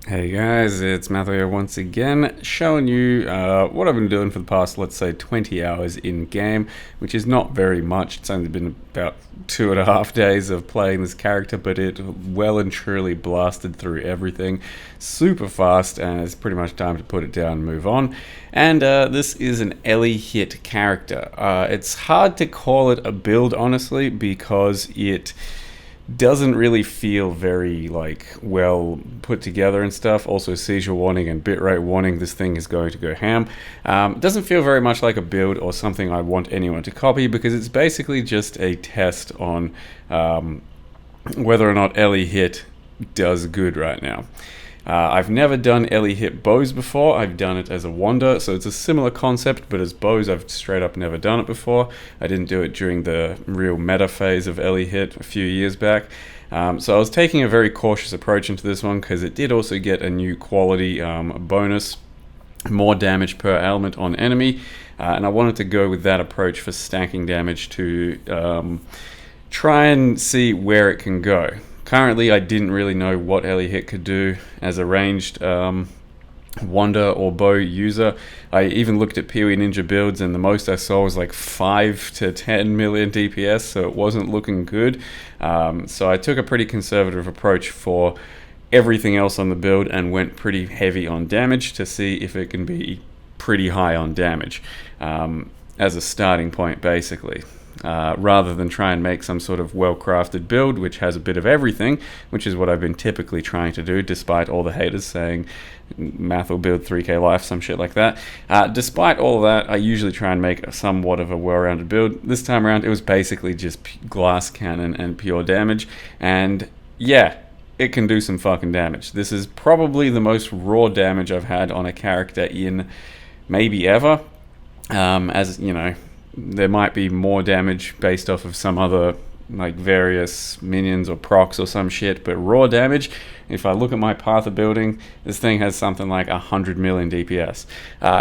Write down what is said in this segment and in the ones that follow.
Hey guys, it's Matthew here once again, showing you what I've been doing for the past, let's say, 20 hours in game, which is not very much. It's only been about 2.5 days of playing this character, but it well and truly blasted through everything super fast, and it's pretty much time to put it down and move on. And this is an Ellie hit character. It's hard to call it a build, honestly, because it doesn't really feel very well put together and stuff. Also, seizure warning and bitrate warning. This thing is going to go ham. Doesn't feel very much like a build or something I want anyone to copy, because it's basically just a test on whether or not Ellie hit does good right now. I've never done Ellie hit bows before. I've done it as a wander, so it's a similar concept, but as bows I've straight up never done it before. I didn't do it during the real meta phase of Ellie hit a few years back. So I was taking a very cautious approach into this one, because it did also get a new quality bonus, more damage per element on enemy, and I wanted to go with that approach for stacking damage to try and see where it can go. Currently, I didn't really know what Ellie hit could do as a ranged wander or bow user. I even looked at Pee-wee Ninja builds, and the most I saw was like 5 to 10 million DPS, so it wasn't looking good. So I took a pretty conservative approach for everything else on the build and went pretty heavy on damage to see if it can be pretty high on damage as a starting point, basically. Rather than try and make some sort of well-crafted build which has a bit of everything, which is what I've been typically trying to do, despite all the haters saying math will build 3k life, some shit like that. Despite all of that, I usually try and make somewhat of a well-rounded build. This time around, it was basically just glass cannon and pure damage, and yeah, it can do some fucking damage. This is probably the most raw damage I've had on a character in maybe ever. As you know, there might be more damage based off of some other various minions or procs or some shit, but raw damage, if I look at my path of building, this thing has something like 100 million DPS.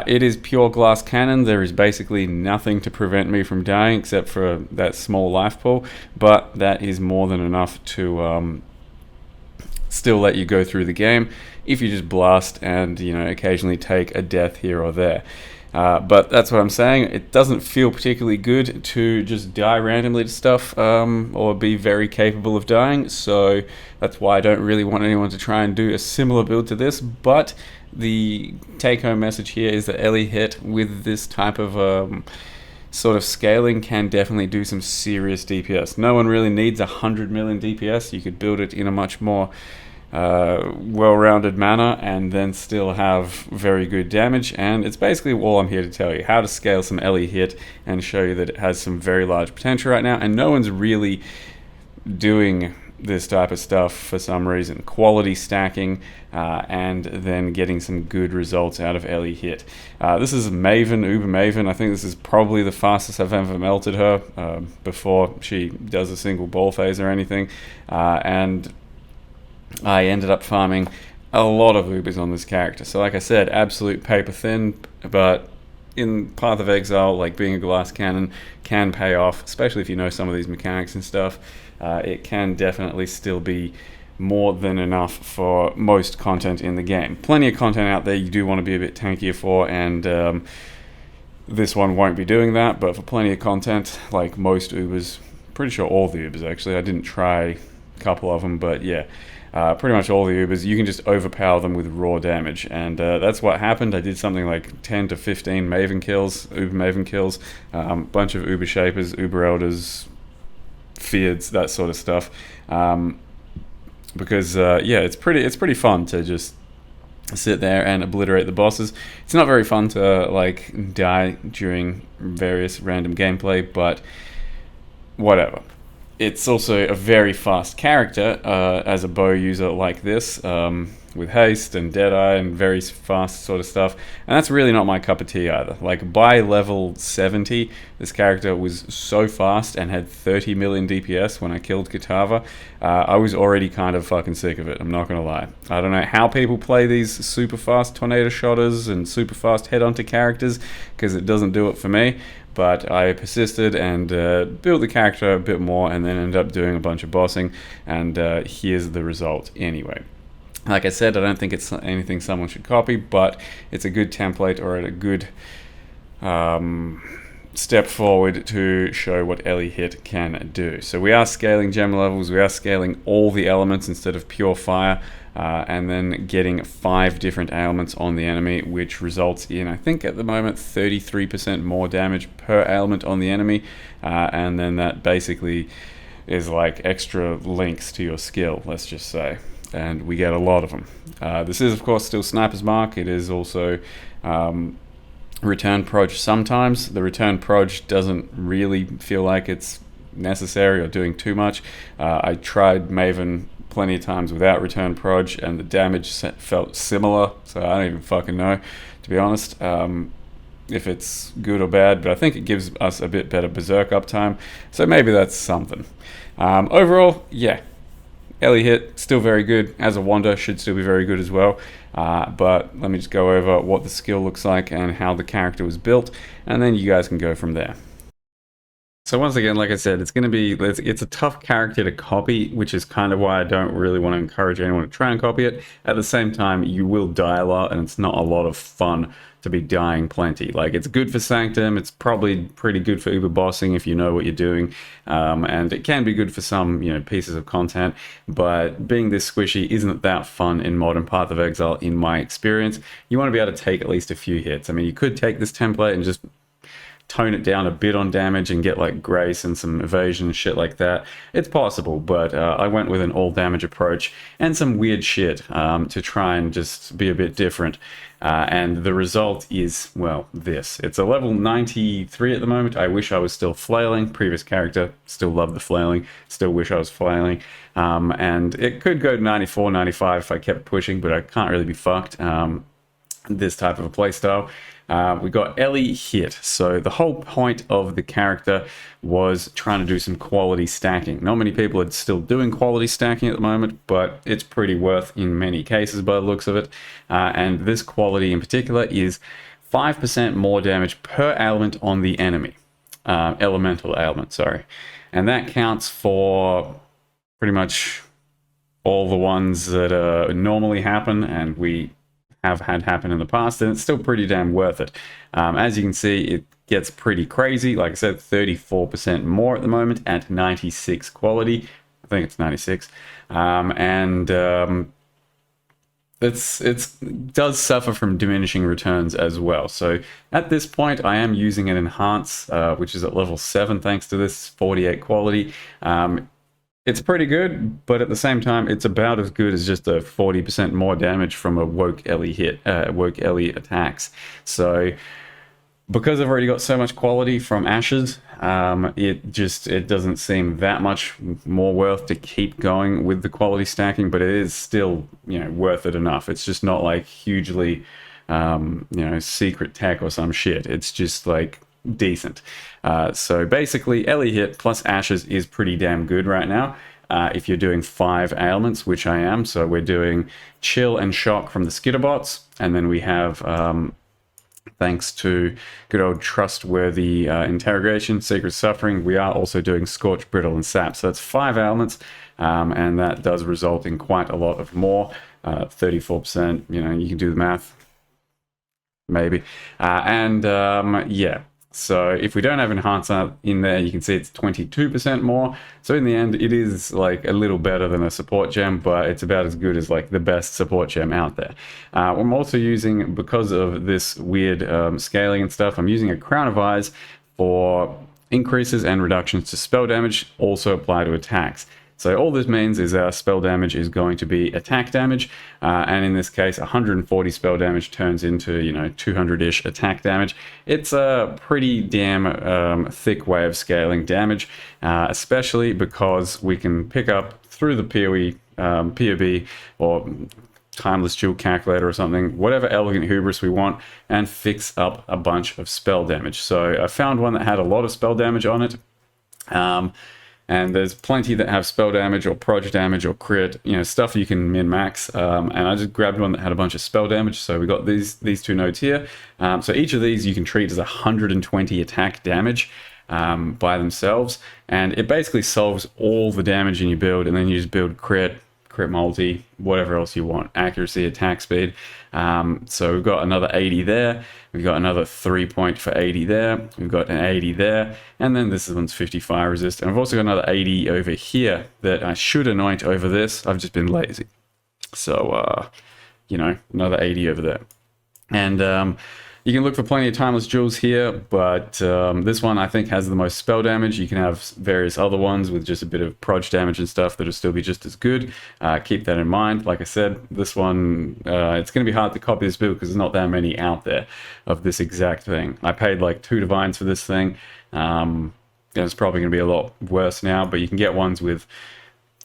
It is pure glass cannon. There is basically nothing to prevent me from dying except for that small life pool, but that is more than enough to still let you go through the game if you just blast and occasionally take a death here or there. But that's what I'm saying. It doesn't feel particularly good to just die randomly to stuff or be very capable of dying. So that's why I don't really want anyone to try and do a similar build to this. But the take-home message here is that Ellie hit with this type of sort of scaling can definitely do some serious DPS. No one really needs 100 million DPS. You could build it in a much more well-rounded manner and then still have very good damage. And it's basically all I'm here to tell you, how to scale some Ellie hit and show you that it has some very large potential right now, and no one's really doing this type of stuff for some reason. Quality stacking and then getting some good results out of Ellie hit. This is Maven, Uber Maven. I think this is probably the fastest I've ever melted her before she does a single ball phase or anything, and I ended up farming a lot of Ubers on this character. So like I said, absolute paper thin, but in Path of Exile, being a glass cannon can pay off, especially if you know some of these mechanics and stuff. It can definitely still be more than enough for most content in the game. Plenty of content out there you do want to be a bit tankier for, and this one won't be doing that, but for plenty of content, like most Ubers, pretty sure all the Ubers actually, I didn't try a couple of them, but yeah, pretty much all the Ubers, you can just overpower them with raw damage, and that's what happened. I did something like 10 to 15 Maven kills, Uber Maven kills, bunch of Uber Shapers, Uber Elders, Feareds, that sort of stuff, because yeah, it's pretty fun to just sit there and obliterate the bosses. It's not very fun to die during various random gameplay, but whatever. It's also a very fast character as a bow user like this, with haste and deadeye and very fast sort of stuff, and that's really not my cup of tea either. By level 70, this character was so fast and had 30 million DPS when I killed Kitava. I was already kind of fucking sick of it, I'm not gonna lie. I don't know how people play these super fast tornado shotters and super fast head-onto characters, because it doesn't do it for me. But I persisted and built the character a bit more, and then ended up doing a bunch of bossing, and here's the result anyway. Like I said, I don't think it's anything someone should copy, but it's a good template or a good step forward to show what Ellie Hit can do. So we are scaling gem levels, we are scaling all the elements instead of pure fire, and then getting 5 different ailments on the enemy, which results in, I think at the moment, 33% more damage per ailment on the enemy, and then that basically is like extra links to your skill, let's just say. And we get a lot of them. This is, of course, still Sniper's Mark. It is also return proj sometimes. The return proj doesn't really feel like it's necessary or doing too much. I tried Maven plenty of times without return proj, and the damage felt similar, so I don't even fucking know, to be honest, if it's good or bad, but I think it gives us a bit better berserk uptime, so maybe that's something. Overall, yeah, Ellie Hit, still very good. As a Wander, should still be very good as well. But let me just go over what the skill looks like and how the character was built, and then you guys can go from there. So once again, like I said, it's a tough character to copy, which is kind of why I don't really want to encourage anyone to try and copy it. At the same time, you will die a lot, and it's not a lot of fun to be dying plenty. Like, it's good for Sanctum, it's probably pretty good for Uber bossing if you know what you're doing, and it can be good for some, pieces of content, but being this squishy isn't that fun in modern Path of Exile, in my experience. You want to be able to take at least a few hits. I mean, you could take this template and just tone it down a bit on damage and get like grace and some evasion and shit like that. It's possible, but I went with an all damage approach and some weird shit to try and just be a bit different. And the result is, well, this. It's a level 93 at the moment. I wish I was still flailing. Previous character, still love the flailing. Still wish I was flailing. And it could go to 94, 95 if I kept pushing, but I can't really be fucked. This type of a playstyle. We got Ellie Hit. So the whole point of the character was trying to do some quality stacking. Not many people are still doing quality stacking at the moment, but it's pretty worth in many cases by the looks of it. And this quality in particular is 5% more damage per ailment on the enemy. Elemental ailment, sorry. And that counts for pretty much all the ones that normally happen, and we have had happen in the past, and it's still pretty damn worth it. As you can see, it gets pretty crazy. Like I said, 34% more at the moment at 96 quality. I think it's 96. It does suffer from diminishing returns as well. So at this point, I am using an Enhance, which is at level 7 thanks to this 48 quality. It's pretty good, but at the same time, it's about as good as just a 40% more damage from a Woke Ellie hit, Woke Ellie attacks. So, because I've already got so much quality from Ashes, it doesn't seem that much more worth to keep going with the quality stacking, but it is still, worth it enough. It's just not like hugely, secret tech or some shit. It's just like decent. So basically, Ellie Hit plus Ashes is pretty damn good right now. If you're doing 5 ailments, which I am, so we're doing Chill and Shock from the Skitterbots, and then we have, thanks to good old trustworthy interrogation, Secret Suffering, we are also doing Scorch, Brittle, and Sap. So that's 5 ailments, and that does result in quite a lot of more, 34%, you can do the math, maybe. Yeah. So if we don't have Enhancer in there, you can see it's 22% more. So in the end, it is like a little better than a support gem, but it's about as good as like the best support gem out there. I'm also using, because of this weird scaling and stuff, I'm using a Crown of Eyes for increases and reductions to spell damage, also apply to attacks. So all this means is our spell damage is going to be attack damage, and in this case, 140 spell damage turns into, 200-ish attack damage. It's a pretty damn thick way of scaling damage, especially because we can pick up through the POB or Timeless Jewel Calculator or something, whatever Elegant Hubris we want, and fix up a bunch of spell damage. So I found one that had a lot of spell damage on it. And there's plenty that have spell damage or proj damage or crit, stuff you can min-max. And I just grabbed one that had a bunch of spell damage. So we got these 2 nodes here. So each of these you can treat as 120 attack damage by themselves. And it basically solves all the damage in your build. And then you just build crit, crit multi, whatever else you want, accuracy, attack speed. So we've got another 80 there. We've got another 3 point for 80 there. We've got an 80 there. And then this one's 50 fire resist. And I've also got another 80 over here that I should anoint over this. I've just been lazy. So, you know, another 80 over there. And you can look for plenty of timeless jewels here, but this one I think has the most spell damage. You can have various other ones with just a bit of proj damage and stuff that'll still be just as good. Keep that in mind. Like I said, this one, it's going to be hard to copy this build because there's not that many out there of this exact thing. I paid like 2 divines for this thing. It's probably going to be a lot worse now, but you can get ones with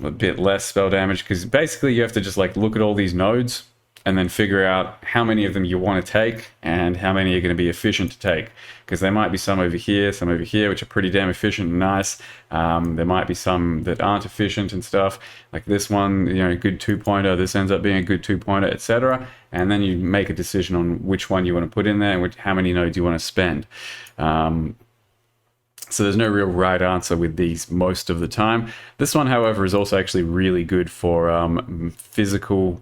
a bit less spell damage because basically you have to just like look at all these nodes and then figure out how many of them you want to take and how many are going to be efficient to take. Because there might be some over here, which are pretty damn efficient and nice. There might be some that aren't efficient and stuff. Like this one, you know, good 2-pointer, this ends up being a good 2-pointer, etc. And then you make a decision on which one you want to put in there and how many nodes you want to spend. So there's no real right answer with these most of the time. This one, however, is also actually really good for physical...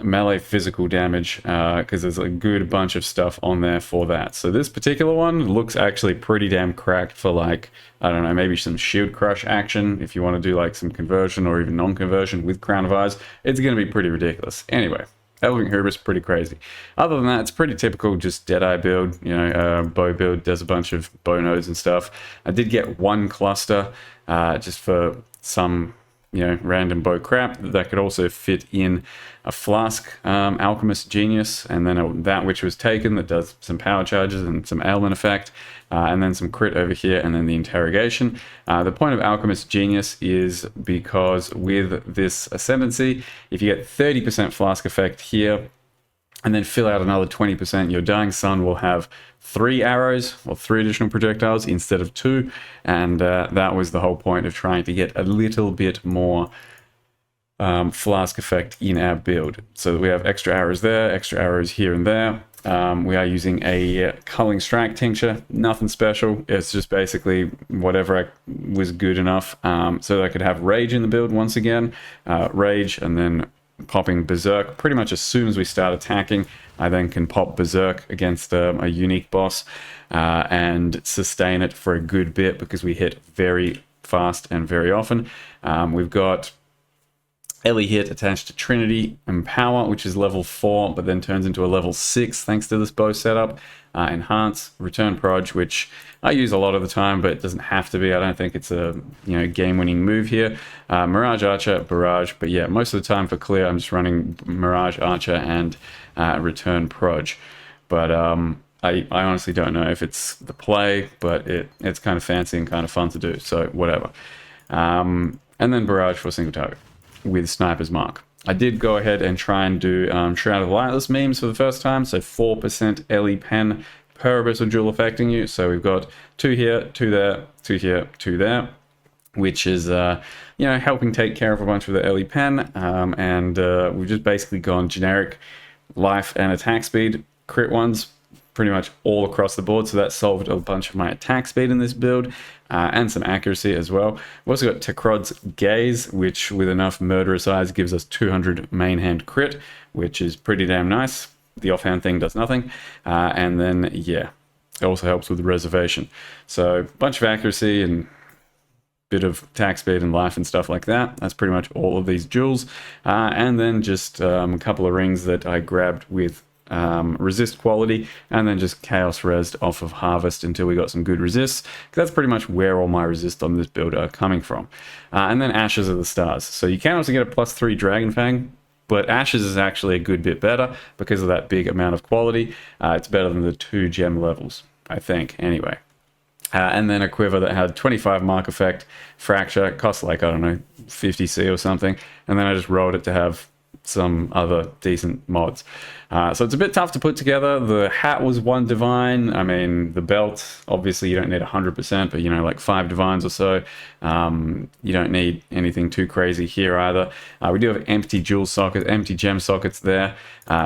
melee physical damage because there's a good bunch of stuff on there for that. So this particular one looks actually pretty damn cracked for, like, I don't know, maybe some shield crush action if you want to do like some conversion or even non-conversion with Crown of Eyes. It's going to be pretty ridiculous. Anyway, Elving Hubris, pretty crazy. Other than that, it's pretty typical, just Deadeye build, you know, bow build, does a bunch of bow nodes and stuff. I did get one cluster just for some, you know, random bow crap that could also fit in a flask alchemist genius, and then that which was taken that does some power charges and some ailment effect, and then some crit over here, and then the interrogation. The point of alchemist genius is because with this ascendancy, if you get 30% flask effect here and then fill out another 20%, your Dying Sun will have 3 arrows or 3 additional projectiles instead of 2, and that was the whole point of trying to get a little bit more flask effect in our build. So we have extra arrows there, extra arrows here and there. We are using a culling strike tincture, nothing special. It's just basically whatever was good enough, so that I could have rage in the build once again, rage, and then popping berserk pretty much as soon as we start attacking. I then can pop berserk against a unique boss and sustain it for a good bit because we hit very fast and very often. We've got Ellie hit attached to Trinity and Power, which is level 4, but then turns into a level 6 thanks to this bow setup. Enhance, Return Proj, which I use a lot of the time, but it doesn't have to be. I don't think it's a game-winning move here. Mirage Archer, Barrage, but yeah, most of the time for clear, I'm just running Mirage Archer and Return Proj. But I honestly don't know if it's the play, but it's kind of fancy and kind of fun to do, so whatever. And then Barrage for a single target with Sniper's Mark. I did go ahead and try and do Shroud of the Lightless memes for the first time, so 4% LE pen per abyssal jewel affecting you. So we've got 2 here, 2 there, 2 here, 2 there, which is helping take care of a bunch of the LE pen, and we've just basically gone generic life and attack speed crit ones pretty much all across the board. So that solved a bunch of my attack speed in this build, and some accuracy as well. We've also got Tekrod's Gaze, which with enough Murderous Eyes gives us 200 main hand crit, which is pretty damn nice. The offhand thing does nothing. And then, yeah, it also helps with the reservation. So a bunch of accuracy and bit of attack speed and life and stuff like that. That's pretty much all of these jewels. And then just a couple of rings that I grabbed with resist quality, and then just chaos resed off of harvest until we got some good resists, because that's pretty much where all my resists on this build are coming from. And then Ashes of the Stars. So you can also get a +3 Dragon Fang, but Ashes is actually a good bit better because of that big amount of quality. It's better than the 2 gem levels, I think, anyway. And then a quiver that had 25 mark effect, fracture, it cost like, I don't know, 50C or something, and then I just rolled it to have some other decent mods. So it's a bit tough to put together. The hat was 1 divine. I mean, the belt, obviously you don't need 100%, but like 5 divines or so. You don't need anything too crazy here either. We do have empty jewel sockets, empty gem sockets there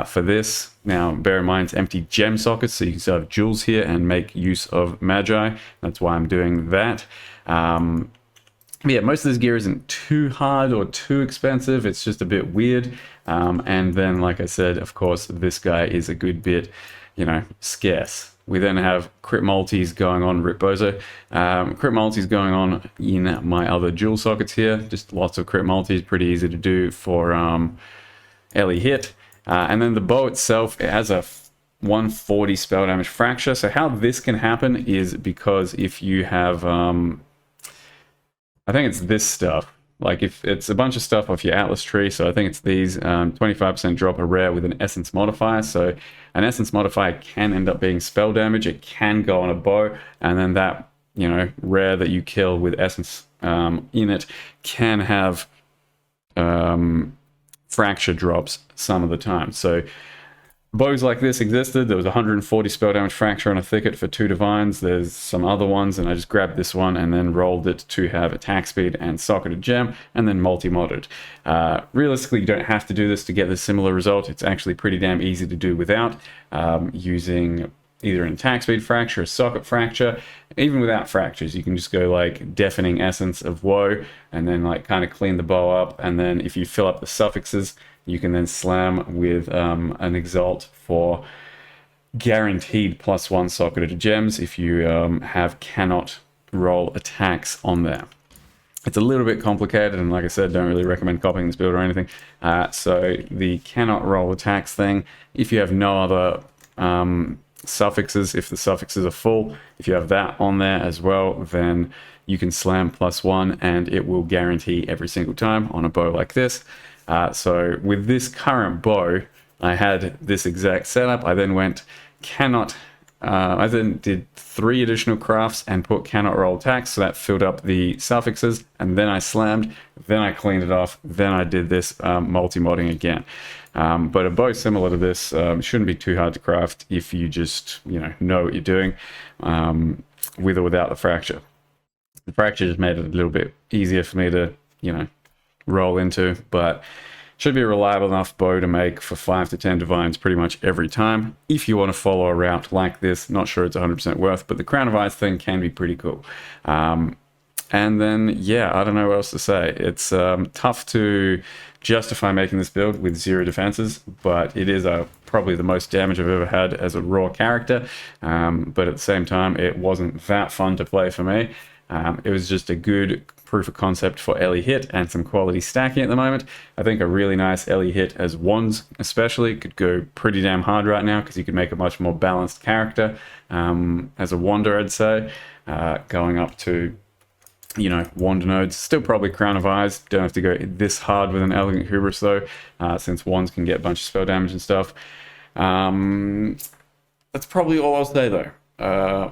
for this. Now, bear in mind, it's empty gem sockets, so you can still have jewels here and make use of Magi. That's why I'm doing that. But yeah, most of this gear isn't too hard or too expensive. It's just a bit weird. And then, like I said, of course, this guy is a good bit, scarce. We then have crit multis going on, Rip Bozo. Crit multis going on in my other dual sockets here. Just lots of crit multis, pretty easy to do for Ellie hit. And then the bow itself, it has a 140 spell damage fracture. So how this can happen is because if you have... I think it's this stuff. Like if it's a bunch of stuff off your Atlas tree, so I think it's these 25% drop a rare with an essence modifier. So an essence modifier can end up being spell damage. It can go on a bow, and then that rare that you kill with essence in it can have fracture drops some of the time. So bows like this existed. There was 140 spell damage fracture on a thicket for 2 divines. There's some other ones, and I just grabbed this one and then rolled it to have attack speed and socketed gem, and then multi-modded. Realistically, you don't have to do this to get this similar result. It's actually pretty damn easy to do without, using either an attack speed fracture, a socket fracture. Even without fractures, you can just go like deafening essence of woe, and then like kind of clean the bow up, and then if you fill up the suffixes, you can then slam with an Exalt for guaranteed +1 socketed gems if you have cannot roll attacks on there. It's a little bit complicated, and like I said, don't really recommend copying this build or anything. So the cannot roll attacks thing, if you have no other suffixes, if the suffixes are full, if you have that on there as well, then you can slam +1 and it will guarantee every single time on a bow like this. So with this current bow, I had this exact setup. I then went I then did 3 additional crafts and put cannot roll attacks, so that filled up the suffixes, and then I slammed, then I cleaned it off, then I did this multi-modding again. But a bow similar to this shouldn't be too hard to craft if you just know what you're doing, with or without the fracture. The fracture just made it a little bit easier for me to roll into, but should be a reliable enough bow to make for 5 to 10 divines pretty much every time. If you want to follow a route like this, not sure it's 100% worth, but the Crown of Ice thing can be pretty cool. And then, yeah, I don't know what else to say. It's tough to justify making this build with 0 defenses, but it is probably the most damage I've ever had as a raw character. But at the same time, it wasn't that fun to play for me. It was just a good proof of concept for Ellie hit and some quality stacking at the moment. I think a really nice Ellie hit as wands especially could go pretty damn hard right now, because you could make a much more balanced character as a wander, I'd say. Going up to wand nodes. Still probably Crown of Eyes. Don't have to go this hard with an Elegant Hubris though, since wands can get a bunch of spell damage and stuff. That's probably all I'll say though.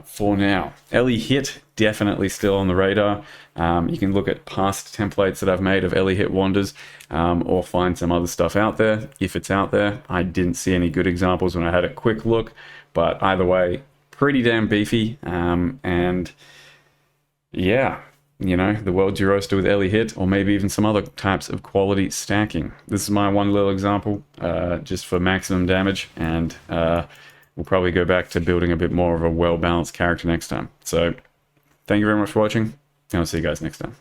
For now, Ellie hit definitely still on the radar. You can look at past templates that I've made of Ellie hit wanders, or find some other stuff out there if it's out there. I didn't see any good examples when I had a quick look, but either way, pretty damn beefy. And yeah, the world's your oyster with Ellie hit, or maybe even some other types of quality stacking. This is my one little example, just for maximum damage, and we'll probably go back to building a bit more of a well-balanced character next time. So thank you very much for watching, and I'll see you guys next time.